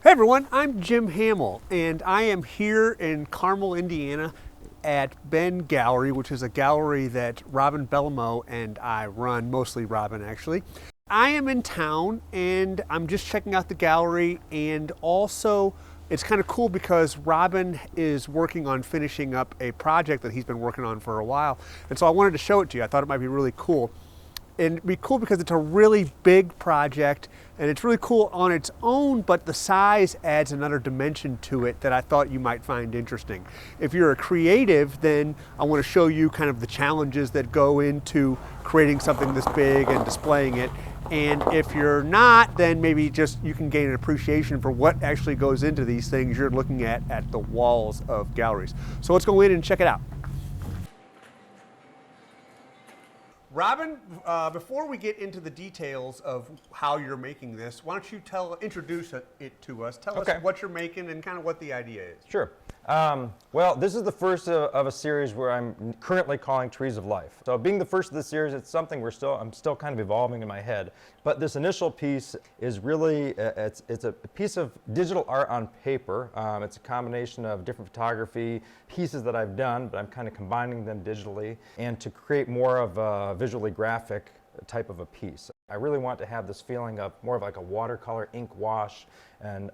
Hey everyone, I'm Jim Hamel, and I am here in Carmel, Indiana at Behn Gallery, which is a gallery that Roben Bellomo and I run, mostly Roben actually. I am in town and I'm just checking out the gallery, and also it's kind of cool because Roben is working on finishing up a project that he's been working on for a while, and so I wanted to show it to you. I thought it might be really cool. And it'd be cool because it's a really big project and it's really cool on its own, but the size adds another dimension to it that I thought you might find interesting. If you're a creative, then I want to show you kind of the challenges that go into creating something this big and displaying it. And if you're not, then maybe just you can gain an appreciation for what actually goes into these things you're looking at the walls of galleries. So let's go in and check it out. Roben, before we get into the details of how you're making this, why don't you introduce it to us. Tell us what you're making and kind of what the idea is. Sure. Well, this is the first of a series where I'm currently calling Trees of Life. So being the first of the series, it's something I'm still kind of evolving in my head. But this initial piece is really, it's a piece of digital art on paper. It's a combination of different photography pieces that I've done, but I'm kind of combining them digitally and to create more of a visually graphic type of a piece. I really want to have this feeling of more of like a watercolor ink wash and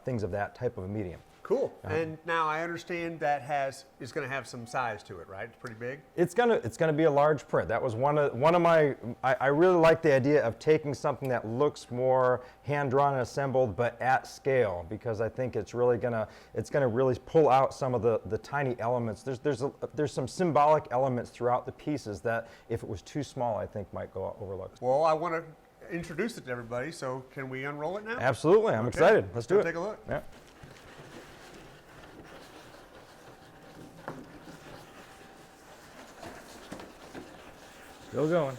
things of that type of a medium. Cool. And now I understand that is going to have some size to it, right? It's pretty big. It's gonna be a large print. That was one of my. I really like the idea of taking something that looks more hand drawn and assembled, but at scale, because I think it's gonna really pull out some of the tiny elements. There's some symbolic elements throughout the pieces that if it was too small, I think might go overlooked. Well, I want to introduce it to everybody. So can we unroll it now? Absolutely. I'm excited. Let's do it. Take a look. Yeah. Still going.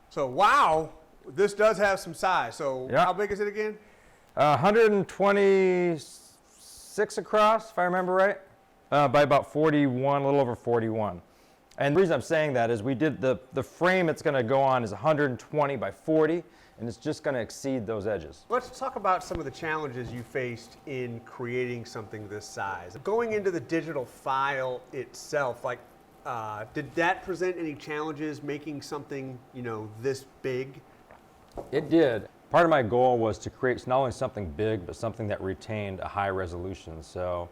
So wow, this does have some size. So how big is it again? 126 across, if I remember right, by about 41, a little over 41. And the reason I'm saying that is we did the frame it's going to go on is 120 by 40. And it's just going to exceed those edges. Let's talk about some of the challenges you faced in creating something this size. Going into the digital file itself, like, did that present any challenges making something, this big? It did. Part of my goal was to create not only something big, but something that retained a high resolution. So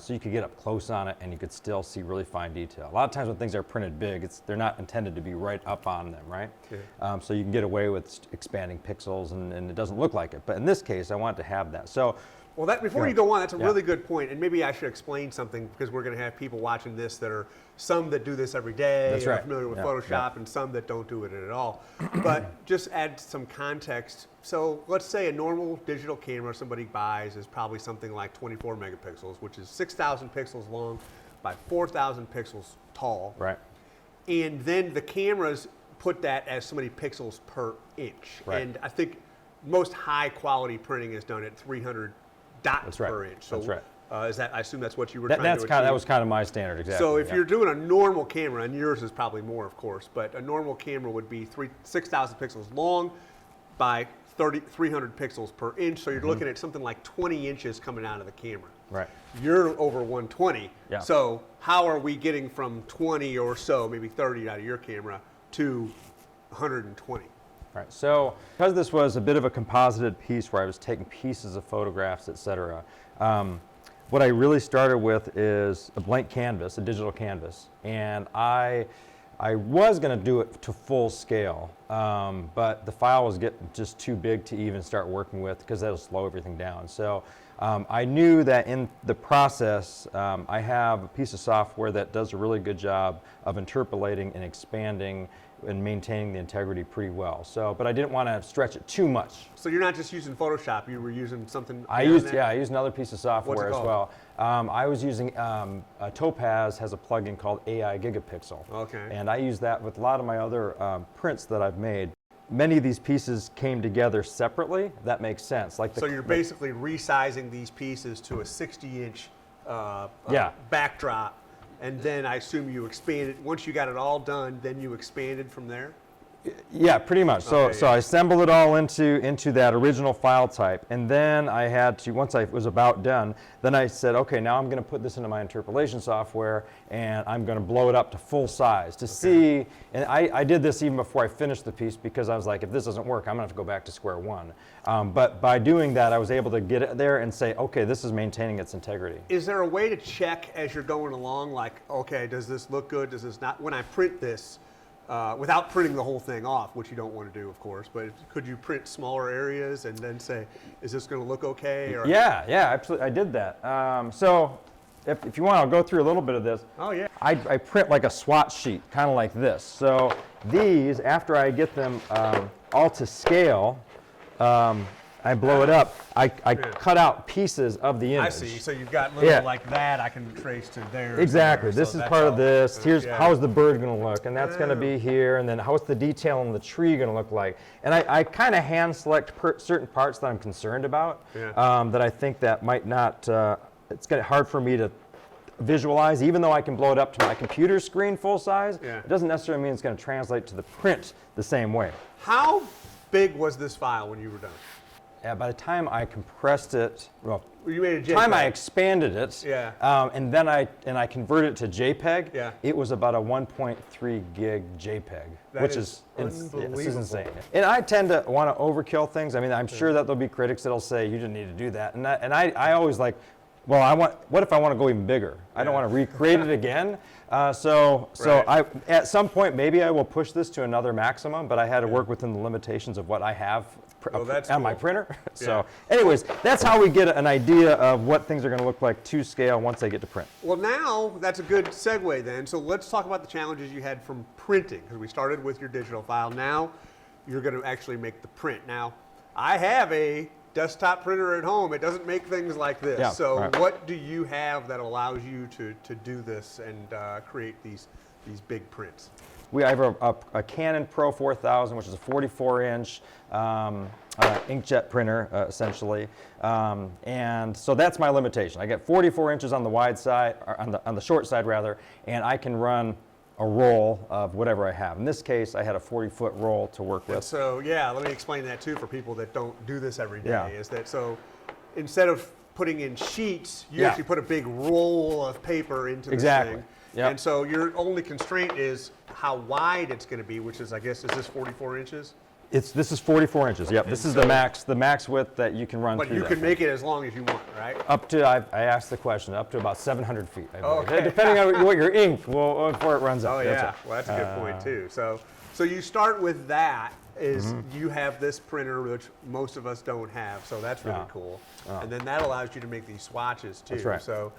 you could get up close on it and you could still see really fine detail. A lot of times when things are printed big, they're not intended to be right up on them, right? Okay. So you can get away with expanding pixels and it doesn't look like it. But in this case, I wanted to have that. So, well, before you go on, that's a really good point, and maybe I should explain something because we're going to have people watching this that are some that do this every day, that's right. Are familiar with Photoshop, and some that don't do it at all. But just add some context. So let's say a normal digital camera somebody buys is probably something like 24 megapixels, which is 6,000 pixels long by 4,000 pixels tall. Right. And then the cameras put that as so many pixels per inch. Right. And I think most high quality printing is done at 300 dots per inch. So that's right. I assume that's what you were trying to achieve. That was kind of my standard, exactly. So if you're doing a normal camera, and yours is probably more, of course, but a normal camera would be 6,000 pixels long by 300 pixels per inch. So you're looking at something like 20 inches coming out of the camera. Right. You're over 120. Yeah. So how are we getting from 20 or so, maybe 30 out of your camera, to 120? Right. So because this was a bit of a composited piece where I was taking pieces of photographs, et cetera, what I really started with is a blank canvas, a digital canvas. And I was going to do it to full scale, but the file was getting just too big to even start working with because that'll slow everything down. So I knew that in the process, I have a piece of software that does a really good job of interpolating and expanding and maintaining the integrity pretty well. So, but I didn't want to stretch it too much. So you're not just using Photoshop, you were using something? I used another piece of software as well. I was using, Topaz has a plugin called AI Gigapixel. Okay. And I use that with a lot of my other prints that I've made. Many of these pieces came together separately. That makes sense. So you're basically resizing these pieces to a 60-inch backdrop, and then I assume you expanded. Once you got it all done, then you expanded from there? Yeah, pretty much. So I assembled it all into that original file type, and then I had to, once I was about done, then I said, okay, now I'm going to put this into my interpolation software, and I'm going to blow it up to full size to see. And I did this even before I finished the piece because I was like, if this doesn't work, I'm going to have to go back to square one. But by doing that, I was able to get it there and say, okay, this is maintaining its integrity. Is there a way to check as you're going along, like, okay, does this look good? Does this not? When I print this, without printing the whole thing off, which you don't want to do, of course, but could you print smaller areas and then say, is this going to look okay? Or? Yeah, absolutely. I did that. So if you want, I'll go through a little bit of this. Oh, yeah. I print like a swatch sheet, kind of like this. So these, after I get them all to scale, I blow it up. I cut out pieces of the image. I see. So you've got little like that I can trace to there. Exactly. There. This is part of this. Here's how's the bird going to look, and that's going to be here, and then how's the detail on the tree going to look like. And I kind of hand select certain parts that I'm concerned about, that I think that might not, it's going to hard for me to visualize, even though I can blow it up to my computer screen full size. It doesn't necessarily mean it's going to translate to the print the same way. How big was this file when you were done? By the time I compressed it, well, you made a JPEG. Time I expanded it, and then I converted it to JPEG. It was about a 1.3 gig JPEG, which is this is insane. And I tend to want to overkill things. I mean, I'm sure that there'll be critics that'll say you didn't need to do that, and I always like, well, what if I want to go even bigger? I don't want to recreate it again. So I, at some point, maybe I will push this to another maximum, but I had to work within the limitations of what I have on my printer. So anyways, that's how we get an idea of what things are going to look like to scale once they get to print. Well, now that's a good segue then. So let's talk about the challenges you had from printing, because we started with your digital file. Now you're going to actually make the print. Now, I have a desktop printer at home. It doesn't make things like this. So what do you have that allows you to do this and create these big prints? We have a Canon Pro 4000, which is a 44-inch inkjet printer, essentially, and so that's my limitation. I get 44 inches on the wide side, or on the short side rather, and I can run a roll of whatever I have. In this case, I had a 40-foot roll to work with. And so let me explain that too for people that don't do this every day. Is that so? Instead of putting in sheets, you actually put a big roll of paper into this thing. And so your only constraint is how wide it's going to be, which is, I guess, is this 44 inches? This is 44 inches. Yep. This is the max width that you can run through. But you can make it as long as you want, right? Up to, I asked the question, up to about 700 feet. Depending on what your ink before it runs out. Oh, yeah. Well, that's a good point, too. So you start with that. You have this printer, which most of us don't have, so that's really cool. And then that allows you to make these swatches, too. That's right. So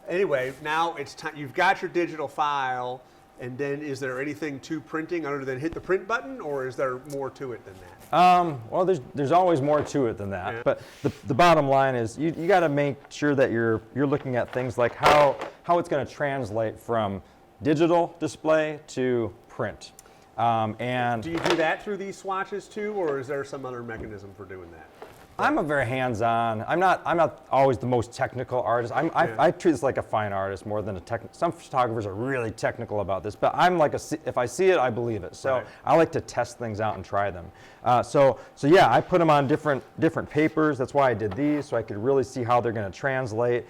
anyway, now it's time. You've got your digital file. And then is there anything to printing other than hit the print button, or is there more to it than that? Well, there's always more to it than that. But the bottom line is you got to make sure that you're looking at things like how it's going to translate from digital display to print. And do you do that through these swatches too, or is there some other mechanism for doing that? I'm a very hands-on. I'm not always the most technical artist. I treat this like a fine artist more than a technical. Some photographers are really technical about this, but I'm like if I see it, I believe it. So I like to test things out and try them. So yeah, I put them on different papers. That's why I did these, so I could really see how they're going to translate.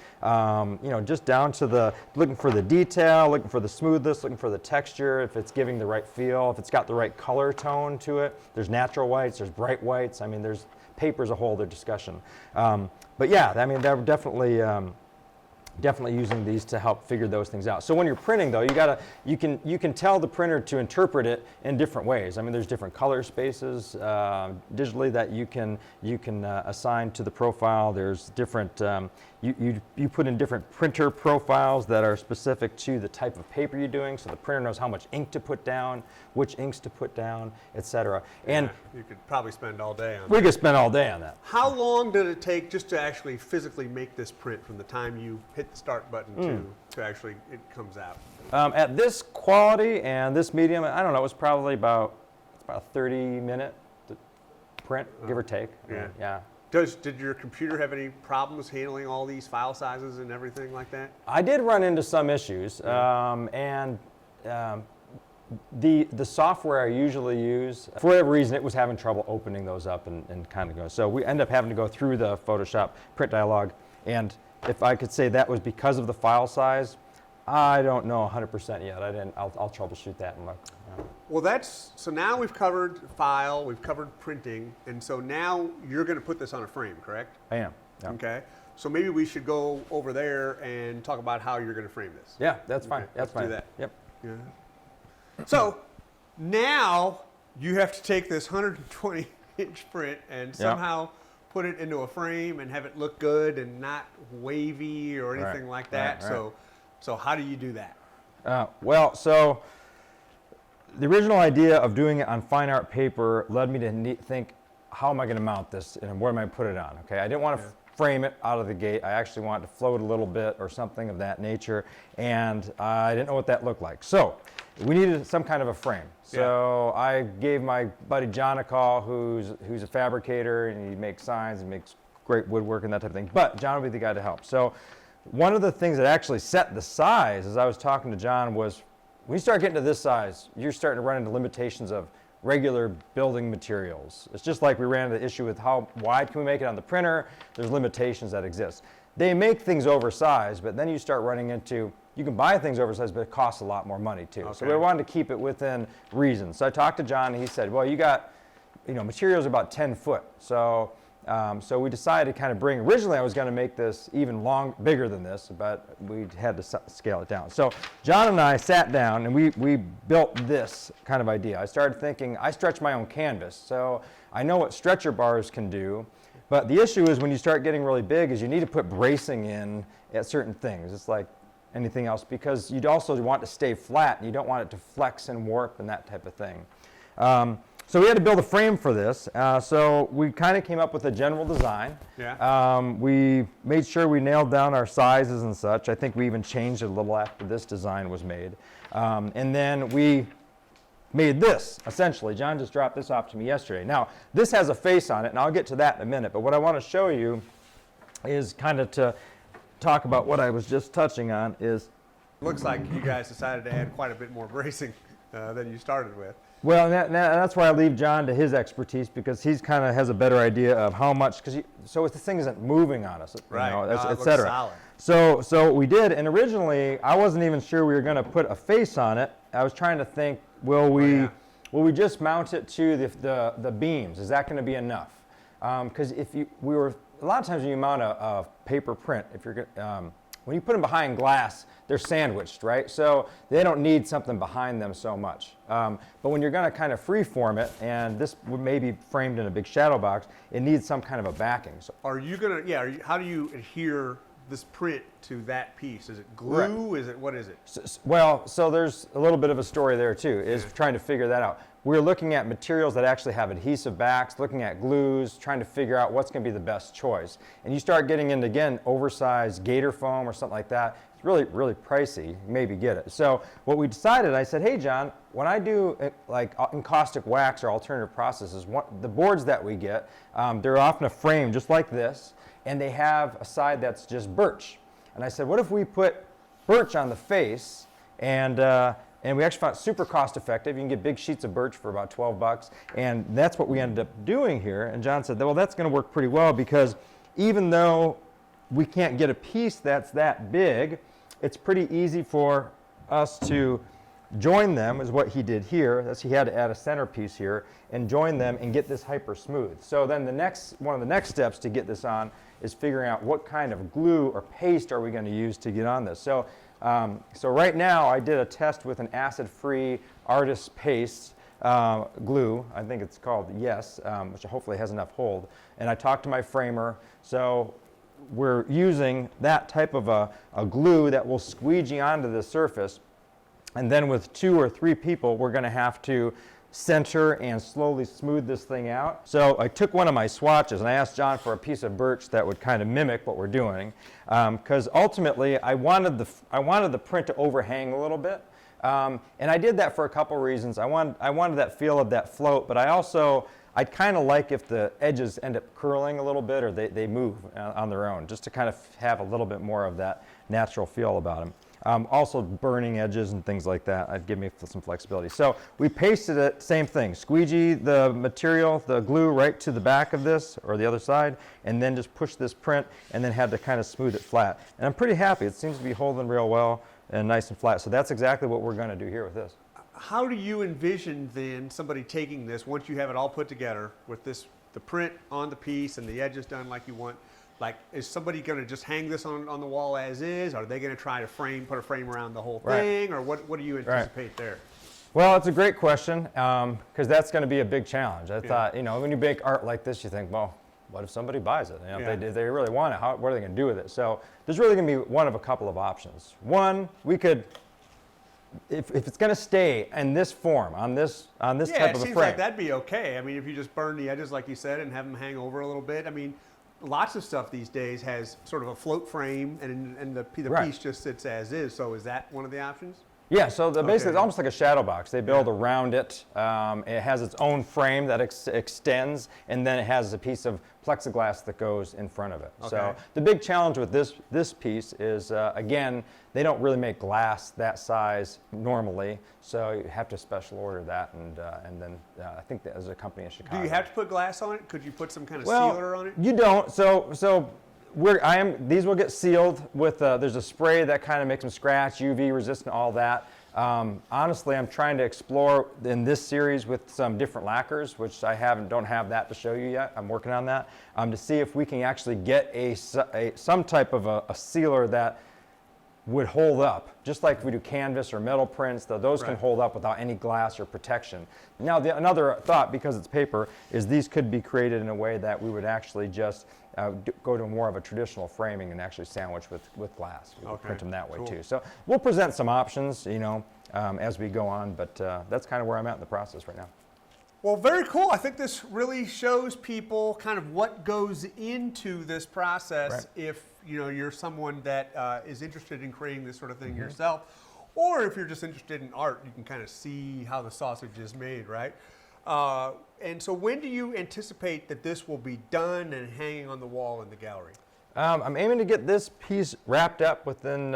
Just down to looking for the detail, looking for the smoothness, looking for the texture, if it's giving the right feel, if it's got the right color tone to it. There's natural whites, there's bright whites. I mean, there's papers a whole other discussion. But yeah, I mean, they're definitely using these to help figure those things out. So when you're printing, though, you can tell the printer to interpret it in different ways. I mean, there's different color spaces digitally that you can assign to the profile. There's different you put in different printer profiles that are specific to the type of paper you're doing, so the printer knows how much ink to put down, which inks to put down, etc. And you could probably spend all day on that. We could spend all day on that. How long did it take just to actually physically make this print from the time you hit the start button to actually it comes out? At this quality and this medium, I don't know, it was probably about a 30-minute print, give or take. Yeah. Did your computer have any problems handling all these file sizes and everything like that? I did run into some issues, The software I usually use, for whatever reason, it was having trouble opening those up and kind of go. So we end up having to go through the Photoshop print dialog. And if I could say that was because of the file size, I don't know 100% yet. I'll troubleshoot that and look. Well, so now we've covered file, we've covered printing, and so now you're going to put this on a frame, correct? I am. Yeah. Okay. So maybe we should go over there and talk about how you're going to frame this. Yeah, that's fine. Okay, That's let's fine. do that. Yep. Yeah. So now you have to take this 120-inch print and somehow put it into a frame and have it look good and not wavy or anything like that. Right. So how do you do that? Well, so the original idea of doing it on fine art paper led me to think, how am I going to mount this and where am I going to put it on? Okay, I didn't want to frame it out of the gate. I actually wanted to float a little bit or something of that nature, and I didn't know what that looked like. So we needed some kind of a frame. So I gave my buddy John a call, who's a fabricator, and he makes signs and makes great woodwork and that type of thing. But John would be the guy to help. So one of the things that actually set the size, as I was talking to John, was when you start getting to this size, you're starting to run into limitations of regular building materials. It's just like we ran into the issue with how wide can we make it on the printer. There's limitations that exist. They make things oversized, but then you start running into, you can buy things oversized, but it costs a lot more money too. Okay. So we wanted to keep it within reason. So I talked to John, and he said, well, you got, materials are about 10 foot. So we decided to kind of originally I was going to make this even bigger than this, but we had to scale it down. So John and I sat down and we built this kind of idea. I started thinking, I stretch my own canvas, so I know what stretcher bars can do, but the issue is when you start getting really big is you need to put bracing in at certain things. It's like anything else, because you'd also want to stay flat and you don't want it to flex and warp and that type of thing. So we had to build a frame for this. So we kind of came up with a general design. Yeah. We made sure we nailed down our sizes and such. I think we even changed it a little after this design was made. And then we made this, essentially. John just dropped this off to me yesterday. Now, this has a face on it, and I'll get to that in a minute. But what I want to show you is kind of to talk about what I was just touching on is... Looks like you guys decided to add quite a bit more bracing than you started with. Well, that's why I leave John to his expertise, because he's kind of has a better idea of how much, so the thing isn't moving on us, right? Et cetera. So what we did, and originally I wasn't even sure we were going to put a face on it. I was trying to think, will we just mount it to the beams? Is that going to be enough? Because a lot of times when you mount a paper print, when you put them behind glass, they're sandwiched, right? So they don't need something behind them so much. But when you're going to kind of freeform it, and this may be framed in a big shadow box, it needs some kind of a backing. So are you going to, how do you adhere this print to that piece? Is it glue? Right. What is it? So there's a little bit of a story there too, is trying to figure that out. We're looking at materials that actually have adhesive backs, looking at glues, trying to figure out what's going to be the best choice. And you start getting into, again, oversized gator foam or something like that. It's really, really pricey. Maybe get it. So what we decided, I said, hey, John, when I do like encaustic wax or alternative processes, the boards that we get, they're often a frame just like this, and they have a side that's just birch. And I said, what if we put birch on the face, and we actually found it super cost effective. You can get big sheets of birch for about 12 bucks. And that's what we ended up doing here. And John said, well, that's going to work pretty well, because even though we can't get a piece that's that big, it's pretty easy for us to join them, is what he did here. He had to add a centerpiece here and join them and get this hyper smooth. So then one of the next steps to get this on is figuring out what kind of glue or paste are we going to use to get on this. So right now I did a test with an acid-free artist paste glue. I think it's called Yes, which hopefully has enough hold. And I talked to my framer. So we're using that type of a glue that will squeegee onto the surface. And then with 2 or 3 people, we're going to have to center and slowly smooth this thing out. So I took one of my swatches and I asked John for a piece of birch that would kind of mimic what we're doing, because ultimately I wanted the print to overhang a little bit, and I did that for a couple reasons. I wanted that feel of that float, but I'd kind of like if the edges end up curling a little bit, or they move on their own, just to kind of have a little bit more of that natural feel about them. Also burning edges and things like that. I'd give me some flexibility. So we pasted it, same thing. Squeegee the material, the glue right to the back of this or the other side, and then just push this print, and then had to kind of smooth it flat. And I'm pretty happy. It seems to be holding real well and nice and flat. So that's exactly what we're going to do here with this. How do you envision then somebody taking this once you have it all put together with this, the print on the piece and the edges done like you want? Like, is somebody going to just hang this on the wall as is? Are they going to try to put a frame around the whole thing? Or what do you anticipate there? Well, it's a great question, because that's going to be a big challenge. I thought, you know, when you make art like this, you think, well, what if somebody buys it? You know, if they really want it, what are they going to do with it? So there's really going to be one of a couple of options. One, we could, if it's going to stay in this form, on this type of a frame. Yeah, it seems like that'd be okay. I mean, if you just burn the edges like you said and have them hang over a little bit. I mean, lots of stuff these days has sort of a float frame, and the piece just sits as is. So is that one of the options? Yeah, so basically it's almost like a shadow box. They build around it. It has its own frame that extends, and then it has a piece of plexiglass that goes in front of it. Okay. So the big challenge with this piece is, again, they don't really make glass that size normally, so you have to special order that, and then I think there's a company in Chicago. Do you have to put glass on it? Could you put some kind of sealer on it? You don't. So these will get sealed with, there's a spray that kind of makes them scratch, UV resistant, all that. Honestly, I'm trying to explore in this series with some different lacquers, which I don't have that to show you yet. I'm working on that, to see if we can actually get some type of a sealer that would hold up, just like we do canvas or metal prints. Those can hold up without any glass or protection. Now, another thought, because it's paper, is these could be created in a way that we would actually just go to more of a traditional framing and actually sandwich with glass. We print them that way too. So we'll present some options, you know, as we go on, but that's kind of where I'm at in the process right now. Well, very cool. I think this really shows people kind of what goes into this process if you're someone that is interested in creating this sort of thing yourself, or if you're just interested in art, you can kind of see how the sausage is made, right? And so when do you anticipate that this will be done and hanging on the wall in the gallery? I'm aiming to get this piece wrapped up within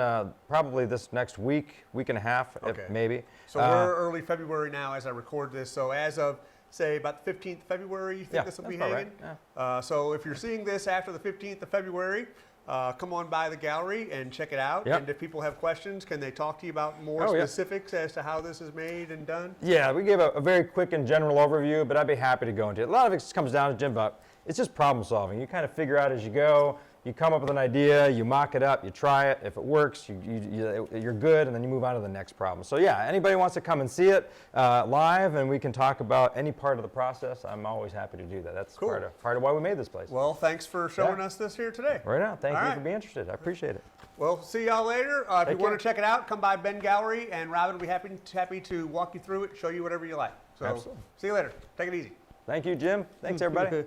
probably this next week and a half, maybe. So we're early February now as I record this. So as of, say, about the 15th of February, you think this will be hanging? Right. Yeah. So if you're seeing this after the 15th of February, come on by the gallery and check it out. Yep. And if people have questions, can they talk to you about more specifics as to how this is made and done? Yeah, we gave a very quick and general overview, but I'd be happy to go into it. A lot of it comes down to, Jim, but it's just problem solving. You kind of figure out as you go. You come up with an idea, you mock it up, you try it. If it works, you're good, and then you move on to the next problem. So yeah, anybody wants to come and see it live, and we can talk about any part of the process, I'm always happy to do that. That's part of why we made this place. Well, thanks for showing us this here today. Right on. Thank you for being interested. I appreciate it. Well, see y'all later. If you want to check it out, come by Behn Gallery, and Roben will be happy to walk you through it, show you whatever you like. So, see you later. Take it easy. Thank you, Jim. Thanks, everybody.